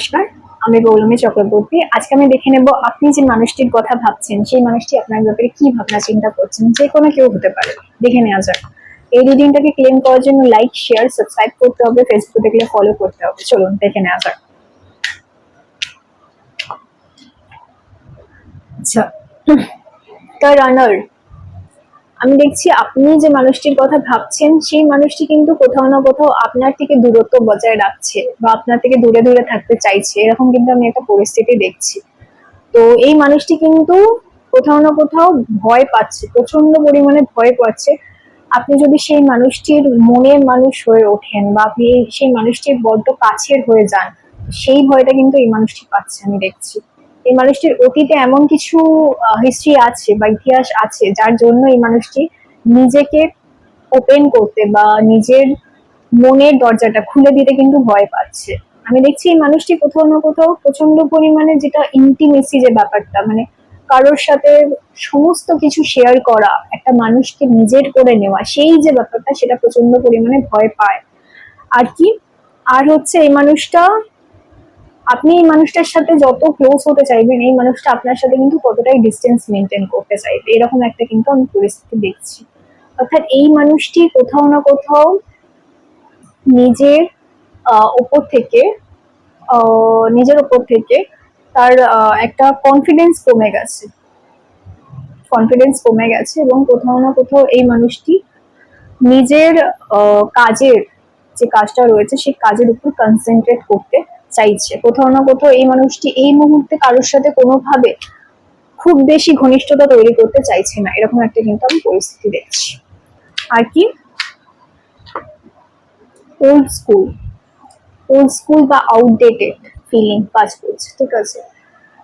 নমস্কার, আমি গৌলমী চক্রবর্তী। আজকে আমি দেখে নেব আপনি যে মানুষটির কথা ভাবছেন সেই মানুষটি আপনার ব্যাপারে কি ভাবনা চিন্তা করছেন। যে কোনো কেউ হতে পারে, দেখে নেওয়া যাক। এই রিডিংটাকে ক্লেম করার জন্য লাইক, শেয়ার, সাবস্ক্রাইব করতে হবে, ফেসবুক দেখলে ফলো করতে হবে। চলুন দেখে নেওয়া যাক। আচ্ছা, দ্য রানার। আমি দেখছি আপনি যে মানুষটির কথা ভাবছেন সেই মানুষটি কিন্তু কোথাও না কোথাও আপনার থেকে দূরত্ব বজায় রাখছে বা আপনার থেকে দূরে দূরে থাকতে চাইছে, এরকম কিন্তু আমি একটা পরিস্থিতি দেখছি। তো এই মানুষটি কিন্তু কোথাও না কোথাও ভয় পাচ্ছে, প্রচন্ড পরিমাণে ভয় পাচ্ছে। আপনি যদি সেই মানুষটির মনের মানুষ হয়ে ওঠেন বা আপনি সেই মানুষটির বড্ড কাছের হয়ে যান, সেই ভয়টা কিন্তু এই মানুষটি পাচ্ছে আমি দেখছি। এই মানুষটির অতীতে এমন কিছু হিস্ট্রি আছে বা ইতিহাস আছে যার জন্য এই মানুষটি নিজেকে ওপেন করতে বা নিজের মনের দরজাটা খুলে দিতে কিন্তু ভয় পাচ্ছে। আমি দেখছি এই মানুষটি কোথাও না কোথাও প্রচন্ড পরিমাণে, যেটা ইন্টিমেসি যে ব্যাপারটা, মানে কারোর সাথে সমস্ত কিছু শেয়ার করা, একটা মানুষকে নিজের করে নেওয়া, সেই যে ব্যাপারটা, সেটা প্রচন্ড পরিমাণে ভয় পায়। আর কি, আর হচ্ছে এই মানুষটা, আপনি এই মানুষটার সাথে যত ক্লোজ হতে চাইবেন এই মানুষটা আপনার সাথে কিন্তু ততটাই ডিস্টেন্স মেনটেন করতে চাইবে, এরকম একটা কিন্তু আমি পরিস্থিতি দেখছি। অর্থাৎ এই মানুষটি কোথাও না কোথাও নিজের উপর থেকে নিজের উপর থেকে তার একটা কনফিডেন্স কমে গেছে এবং কোথাও না কোথাও এই মানুষটি নিজের কাজের যে কাজটা রয়েছে সেই কাজের উপর কনসেন্ট্রেট করতে চাইছে। কোথাও না কোথাও এই মানুষটি এই মুহূর্তে কারোর সাথে কোনোভাবে খুব বেশি ঘনিষ্ঠতা তৈরি করতে চাইছে না, এরকম একটা কিন্তু আমি পরিস্থিতি দেখছি। আর কি, ওল্ড স্কুল বা আউটডেটেড ফিলিং কাজ করছে, ঠিক আছে।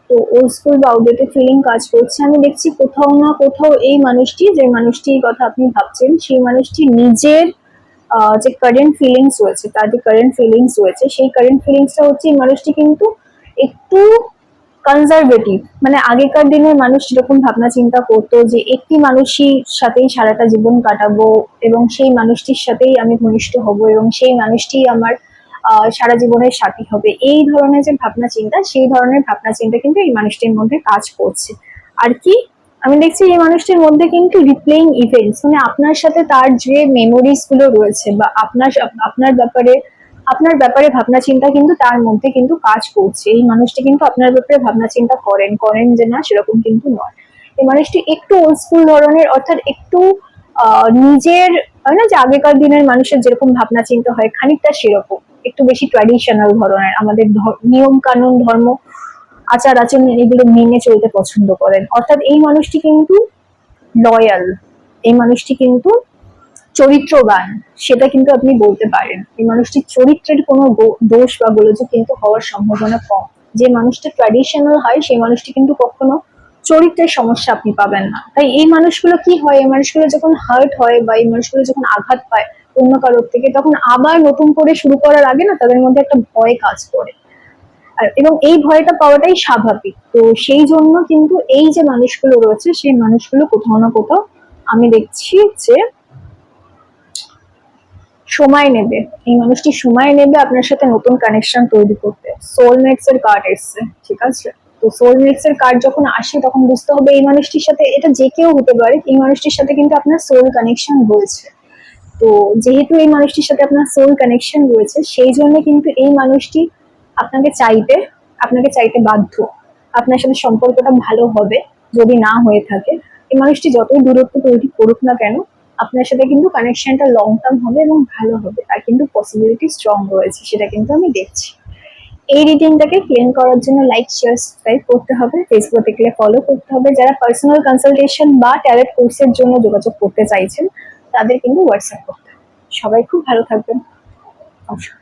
তো ওল্ড স্কুল বা আউটডেটেড ফিলিং কাজ করছে। আমি দেখছি কোথাও না কোথাও এই মানুষটি, যে মানুষটির কথা আপনি ভাবছেন, সেই মানুষটি নিজের যে কারেন্ট ফিলিংস রয়েছে, তার যে কারেন্ট ফিলিংস রয়েছে, সেই কারেন্ট ফিলিংসটা হচ্ছে এই মানুষটি কিন্তু একটু কনজারভেটিভ। মানে আগেকার দিনের মানুষ যেরকম ভাবনা চিন্তা করতো যে একটি মানুষই সাথেই সারাটা জীবন কাটাবো এবং সেই মানুষটির সাথেই আমি ঘনিষ্ঠ হব এবং সেই মানুষটি আমার সারা জীবনের সাথী হবে, এই ধরনের যে ভাবনা চিন্তা, সেই ধরনের ভাবনা চিন্তা কিন্তু এই মানুষটির মধ্যে কাজ করছে। আর কি, আমি দেখছি এই মানুষটির মধ্যে কিন্তু রিপ্লেইং ইভেন্টস, মানে আপনার সাথে তার যে মেমোরিজ গুলো রয়েছে বা আপনার ব্যাপারে ভাবনা চিন্তা কিন্তু তার মধ্যে কিন্তু কাজ করছে। এই মানুষটি কিন্তু আপনার ব্যাপারে ভাবনা চিন্তা করেন যে না, সেরকম কিন্তু নয়। এই মানুষটি একটু ওল্ড স্কুল ধরনের, অর্থাৎ একটু নিজের, হয় না যে আগেকার দিনের মানুষের যেরকম ভাবনা চিন্তা হয় খানিকটা সেরকম, একটু বেশি ট্র্যাডিশনাল ধরনের, আমাদের নিয়ম কানুন, ধর্ম, আচার আচরণ এগুলো মেনে চলতে পছন্দ করেন। অর্থাৎ এই মানুষটি কিন্তু লয়াল, এই মানুষটি কিন্তু চরিত্রবান, সেটা কিন্তু আপনি বলতে পারেন। এই মানুষটির চরিত্রের কোনো দোষ বা গোলযোগ কিন্তু হওয়ার সম্ভাবনা কম। যে মানুষটা ট্র্যাডিশনাল হয় সেই মানুষটি কিন্তু কখনো চরিত্রের সমস্যা আপনি পাবেন না। তাই এই মানুষগুলো কি হয়, এই মানুষগুলো যখন হার্ট হয় বা এই মানুষগুলো যখন আঘাত পায় অন্য কারোর থেকে, তখন আবার নতুন করে শুরু করার আগে না তাদের মধ্যে একটা ভয় কাজ করে, এবং এই ভয়টা পাওয়াটাই স্বাভাবিক। তো সেই জন্য কিন্তু এই যে মানুষগুলো রয়েছে সেই মানুষগুলো কোথাও না কোথাও আমি দেখছি যে সময় নেবে, এই মানুষটি সময় নেবে আপনার সাথে নতুন কানেকশন তৈরি করতে। সোলমেটস এর কার্ড এসছে, ঠিক আছে। তো সোলমেটস এর কার্ড যখন আসে তখন বুঝতে হবে এই মানুষটির সাথে, এটা যে কেউ হতে পারে, এই মানুষটির সাথে কিন্তু আপনার সোল কানেকশন রয়েছে। তো যেহেতু এই মানুষটির সাথে আপনার সোল কানেকশন রয়েছে, সেই জন্য কিন্তু এই মানুষটি আপনাকে চাইতে বাধ্য। আপনার সাথে সম্পর্কটা ভালো হবে। যদি না হয়ে থাকে, এই মানুষটি যতই দূরত্ব তৈরি করুক না কেন, আপনার সাথে কিন্তু কানেকশনটা লং টার্ম হবে এবং ভালো হবে, তার কিন্তু পসিবিলিটি স্ট্রং রয়েছে, সেটা কিন্তু আমি দেখছি। এই রিডিংটাকে ক্লেম করার জন্য লাইক, শেয়ার, সাবস্ক্রাইব করতে হবে, ফেসবুক দেখলে ফলো করতে হবে। যারা পার্সোনাল কনসালটেশন বা ট্যারট কোর্সের জন্য যোগাযোগ করতে চাইছেন তাদের কিন্তু হোয়াটসঅ্যাপ করতে হবে। সবাই খুব ভালো থাকবেন। নমস্কার।